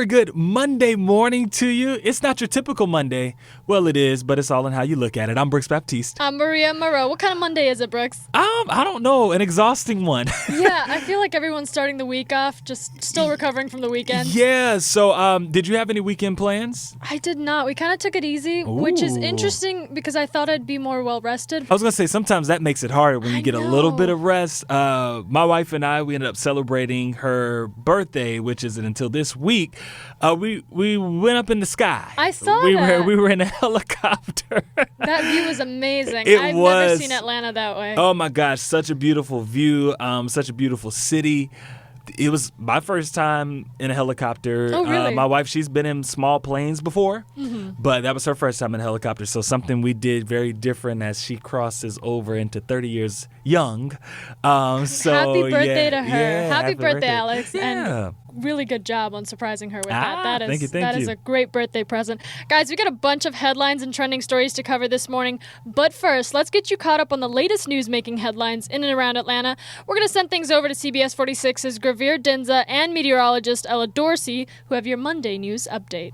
very good Monday morning to you. It's not your typical Monday. Well, it is, but it's all in how you look at it. I'm Brooks Baptiste. I'm Maria Moreau. What kind of Monday is it, Brooks? I don't know. An exhausting one. Yeah, I feel like everyone's starting the week off, just still recovering from the weekend. Yeah, so did you have any weekend plans? I did not. We kind of took it easy, which is interesting because I thought I'd be more well-rested. I was going to say, sometimes that makes it harder when you get a little bit of rest. My wife and I, we ended up celebrating her birthday, which isn't until this week. We went up in the sky. I saw that. We were in a helicopter. That view was amazing. I've never seen Atlanta that way. Oh my gosh, such a beautiful view, such a beautiful city. It was my first time in a helicopter. Oh, really? My wife, she's been in small planes before, but that was her first time in a helicopter. So something we did very different as she crosses over into 30 years young. Happy birthday to her. Yeah, happy birthday, Alex. Yeah. And really good job on surprising her with that. Thank you. That is a great birthday present. Guys, we got a bunch of headlines and trending stories to cover this morning. But first, let's get you caught up on the latest news-making headlines in and around Atlanta. We're going to send things over to CBS 46's Gravir Dinza and meteorologist Ella Dorsey, who have your Monday news update.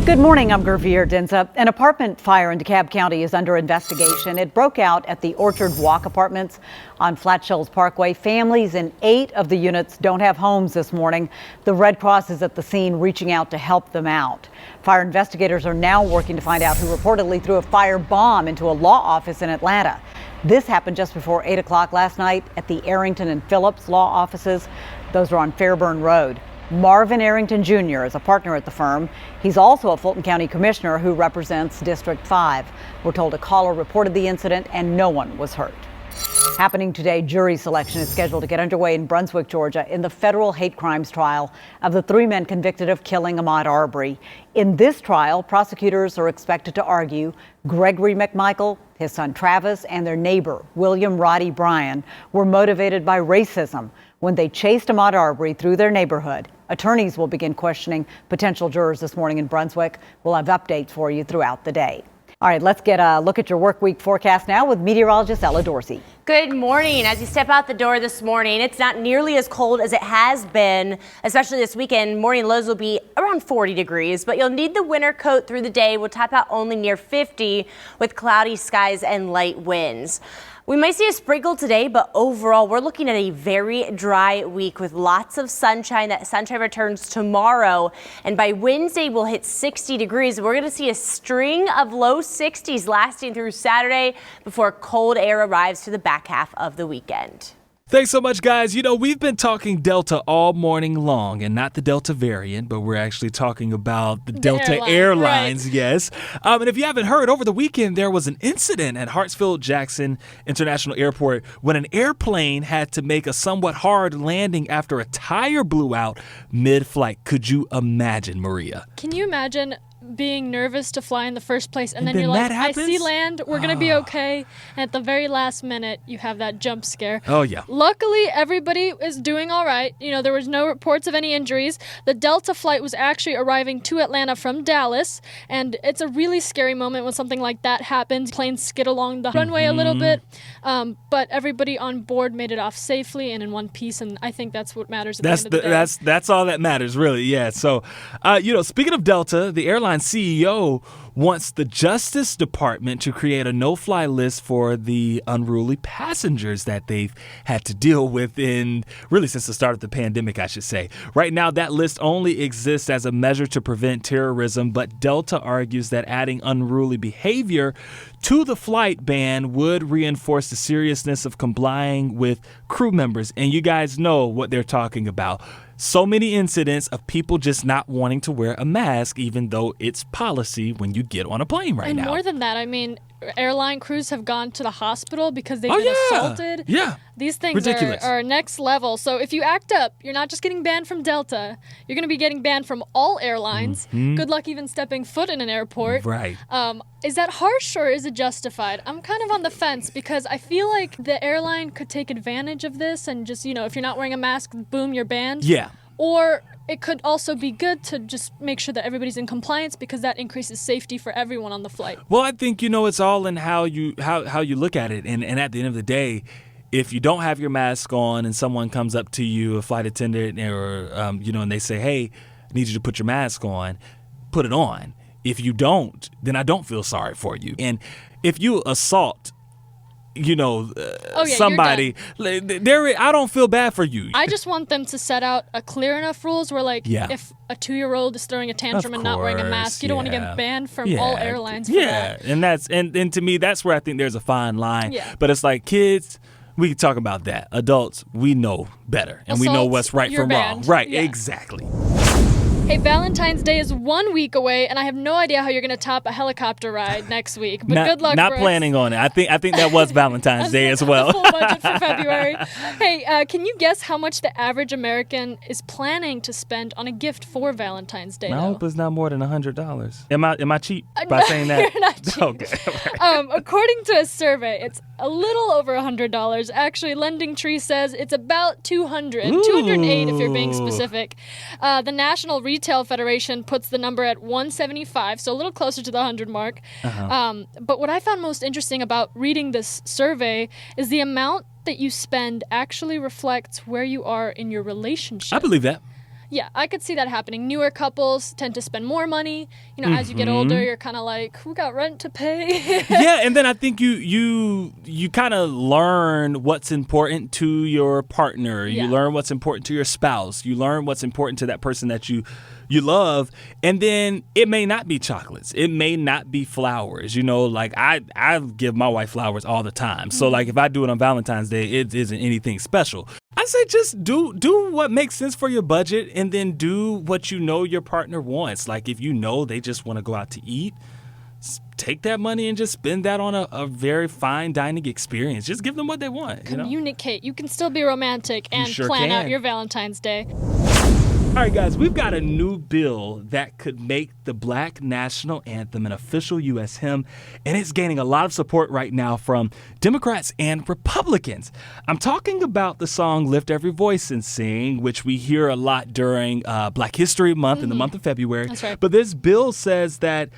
Good morning, I'm Gravir Dinza. An apartment fire in DeKalb County is under investigation. It broke out at the Orchard Walk Apartments on Flat Shoals Parkway. Families in 8 of the units don't have homes this morning. The Red Cross is at the scene reaching out to help them out. Fire investigators are now working to find out who reportedly threw a fire bomb into a law office in Atlanta. This happened just before 8 o'clock last night at the Arrington and Phillips law offices. Those are on Fairburn Road. Marvin Arrington Jr. is a partner at the firm. He's also a Fulton County commissioner who represents District 5. We're told a caller reported the incident and no one was hurt. Happening today, jury selection is scheduled to get underway in Brunswick, Georgia, in the federal hate crimes trial of the 3 men convicted of killing Ahmaud Arbery. In this trial, prosecutors are expected to argue Gregory McMichael, his son Travis, and their neighbor, William Roddy Bryan, were motivated by racism when they chased Ahmaud Arbery through their neighborhood. Attorneys will begin questioning potential jurors this morning in Brunswick. We'll have updates for you throughout the day. All right, let's get a look at your work week forecast now with meteorologist Ella Dorsey. Good morning. As you step out the door this morning, it's not nearly as cold as it has been, especially this weekend. Morning lows will be around 40 degrees, but you'll need the winter coat through the day. We'll top out only near 50 with cloudy skies and light winds. We might see a sprinkle today, but overall, we're looking at a very dry week with lots of sunshine. That sunshine returns tomorrow, and by Wednesday, we'll hit 60 degrees. We're going to see a string of low 60s lasting through Saturday before cold air arrives to the back half of the weekend. Thanks so much, guys. You know, we've been talking Delta all morning long, and not the Delta variant, but we're actually talking about the Delta Airlines, right. Yes. And if you haven't heard, over the weekend, there was an incident at Hartsfield-Jackson International Airport when an airplane had to make a somewhat hard landing after a tire blew out mid-flight. Could you imagine, Maria? Can you imagine being nervous to fly in the first place, and then you're like, I see land, we're gonna be okay, and at the very last minute you have that jump scare. Oh yeah. Luckily everybody is doing all right. You know, there was no reports of any injuries. The Delta flight was actually arriving to Atlanta from Dallas, and it's a really scary moment when something like that happens. Planes skid along the runway a little bit, but everybody on board made it off safely and in one piece, and I think that's what matters at the end of the day. That's all that matters, really. Yeah. So you know, speaking of Delta, the airline CEO wants the Justice Department to create a no-fly list for the unruly passengers that they've had to deal with really since the start of the pandemic, I should say. Right now, that list only exists as a measure to prevent terrorism, but Delta argues that adding unruly behavior to the flight ban would reinforce the seriousness of complying with crew members. And you guys know what they're talking about. So many incidents of people just not wanting to wear a mask, even though it's policy when you get on a plane right now. And more than that, I mean, airline crews have gone to the hospital because they've been assaulted. Yeah. These things are next level. So if you act up, you're not just getting banned from Delta. You're going to be getting banned from all airlines. Good luck even stepping foot in an airport. Right. Is that harsh or is it justified? I'm kind of on the fence because I feel like the airline could take advantage of this and just, you know, if you're not wearing a mask, boom, you're banned. Yeah. Or it could also be good to just make sure that everybody's in compliance because that increases safety for everyone on the flight. Well, I think, you know, it's all in how you look at it. And at the end of the day, if you don't have your mask on and someone comes up to you, a flight attendant, or, you know, and they say, hey, I need you to put your mask on, put it on. If you don't, then I don't feel sorry for you. And if you assault, somebody, I don't feel bad for you. I just want them to set out a clear enough rules where, like, if a 2-year-old is throwing a tantrum and not wearing a mask, you don't want to get banned from all airlines for that. And to me, that's where I think there's a fine line. Yeah. But it's like, kids, we can talk about that. Adults, we know better, and we know what's right from wrong. Right, exactly. Hey, Valentine's Day is 1 week away, and I have no idea how you're going to top a helicopter ride next week. But good luck, Not Brooks. planning on it. I think that was Valentine's Day as well. The full budget for February. Hey, can you guess how much the average American is planning to spend on a gift for Valentine's Day? I hope it's not more than $100. Am I cheap by saying that? You're not cheap. Okay. According to a survey, it's a little over $100. Actually, Lending Tree says it's about $200, $208 if you're being specific. The National Retail Federation puts the number at $175, so a little closer to the 100 mark. But what I found most interesting about reading this survey is the amount that you spend actually reflects where you are in your relationship. I believe that. Yeah, I could see that happening. Newer couples tend to spend more money. As you get older, you're kind of like, who got rent to pay? Yeah, and then I think you kind of learn what's important to your partner. You learn what's important to your spouse. You learn what's important to that person that you love, and then it may not be chocolates. It may not be flowers. Like I give my wife flowers all the time. So like if I do it on Valentine's Day, it isn't anything special. I say just do what makes sense for your budget, and then do what your partner wants. Like if they just want to go out to eat, take that money and just spend that on a very fine dining experience. Just give them what they want. Communicate. You can still be romantic and plan out your Valentine's Day. All right, guys, we've got a new bill that could make the Black National Anthem an official U.S. hymn, and it's gaining a lot of support right now from Democrats and Republicans. I'm talking about the song Lift Every Voice and Sing, which we hear a lot during Black History Month in the month of February. That's right. But this bill says that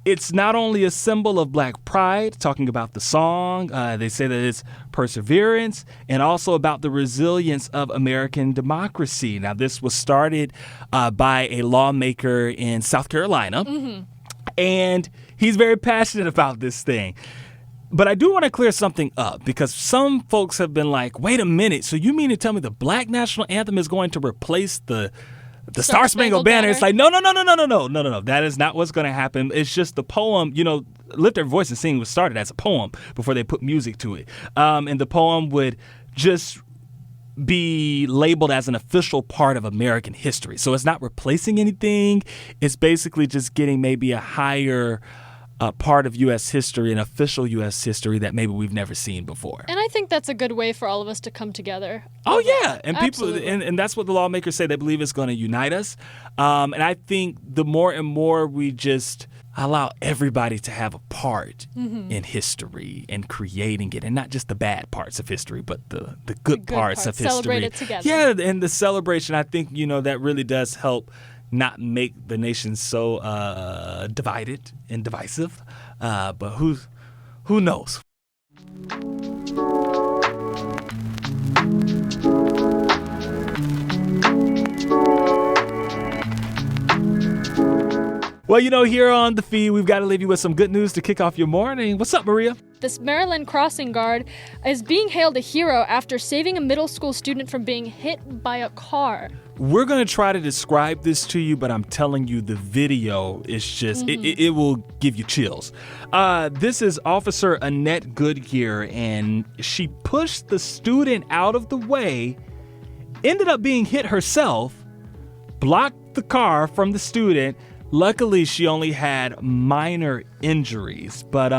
it's not only a symbol of Black pride, talking about the song, they say that it's perseverance, and also about the resilience of American democracy. Now, this was started by a lawmaker in South Carolina, and he's very passionate about this thing. But I do want to clear something up, because some folks have been like, wait a minute, so you mean to tell me the Black National Anthem is going to replace the Star Spangled Banner? It's like, no. That is not what's going to happen. It's just the poem, Lift Every Voice and Sing was started as a poem before they put music to it. And the poem would just be labeled as an official part of American history. So it's not replacing anything. It's basically just getting maybe a higher part of U.S. history, an official U.S. history that maybe we've never seen before. And I think that's a good way for all of us to come together. Oh, yeah. And Absolutely. people, and that's what the lawmakers say. They believe it's going to unite us. And I think the more and more we just allow everybody to have a part in history and creating it, and not just the bad parts of history, but the good parts of history. Celebrate it together. Yeah, and the celebration, I think, that really does help not make the nation so divided and divisive. But who knows? Well, here on The Feed, we've got to leave you with some good news to kick off your morning. What's up, Maria? This Maryland crossing guard is being hailed a hero after saving a middle school student from being hit by a car. We're going to try to describe this to you, but I'm telling you, the video is just, it will give you chills. This is Officer Annette Goodyear, and she pushed the student out of the way, ended up being hit herself, blocked the car from the student. Luckily, she only had minor injuries, but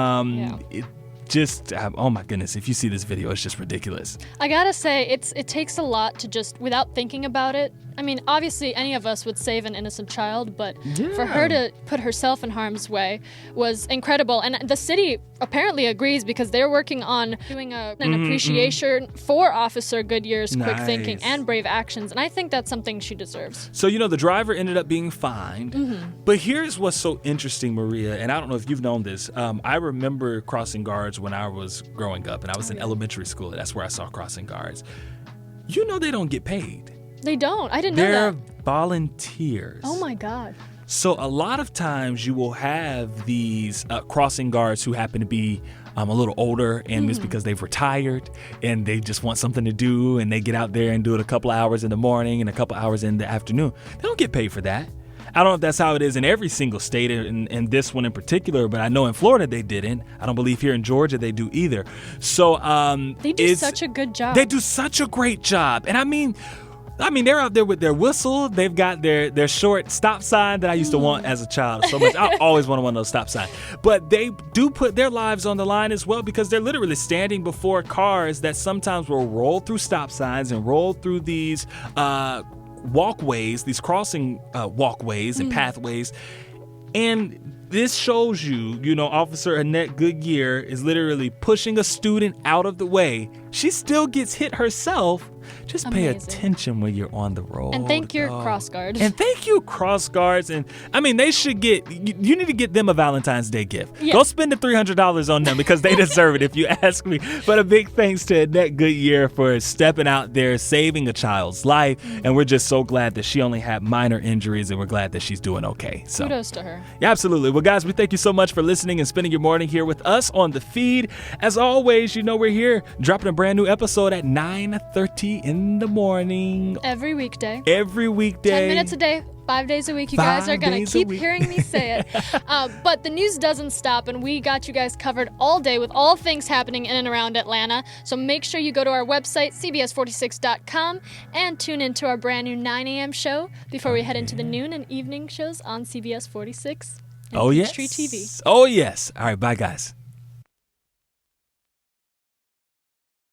it just, oh my goodness, if you see this video, it's just ridiculous. I gotta say, it takes a lot to just, without thinking about it. I mean, obviously, any of us would save an innocent child, but for her to put herself in harm's way was incredible. And the city apparently agrees, because they're working on doing an appreciation for Officer Goodyear's quick thinking and brave actions. And I think that's something she deserves. So, the driver ended up being fined. But here's what's so interesting, Maria, and I don't know if you've known this. I remember crossing guards when I was growing up, and I was in elementary school. That's where I saw crossing guards. They don't get paid. They don't. I didn't know They're that. volunteers. Oh my God. So a lot of times you will have these crossing guards who happen to be a little older, and it's because they've retired and they just want something to do, and they get out there and do it a couple hours in the morning and a couple hours in the afternoon. They don't get paid for that. I don't know if that's how it is in every single state, and this one in particular, but I know in Florida they didn't. I don't believe here in Georgia they do either. So they do such a good job. They do such a great job. And I mean, they're out there with their whistle. They've got their short stop sign that I used to want as a child so much. I always wanted one of those stop signs. But they do put their lives on the line as well, because they're literally standing before cars that sometimes will roll through stop signs and roll through these walkways, these crossing walkways and pathways. And this shows you, Officer Annette Goodyear is literally pushing a student out of the way. She still gets hit herself. Just pay attention when you're on the road. And thank your cross guard. And thank you, cross guards. And I mean, they should you need to get them a Valentine's Day gift. Yeah. Go spend the $300 on them, because they deserve it, if you ask me. But a big thanks to Annette Goodyear for stepping out there, saving a child's life. And we're just so glad that she only had minor injuries, and we're glad that she's doing okay. So kudos to her. Yeah, absolutely. Well, guys, we thank you so much for listening and spending your morning here with us on The Feed. As always, we're here dropping a brand new episode at 9:30 in the morning. Every weekday. 10 10 minutes a day, 5 days a week. You guys are going to keep hearing me say it. But the news doesn't stop, and we got you guys covered all day with all things happening in and around Atlanta. So make sure you go to our website, cbs46.com, and tune into our brand new 9 a.m. show before we head into the noon and evening shows on CBS 46 and Peachtree TV. Oh, yes. All right, bye, guys.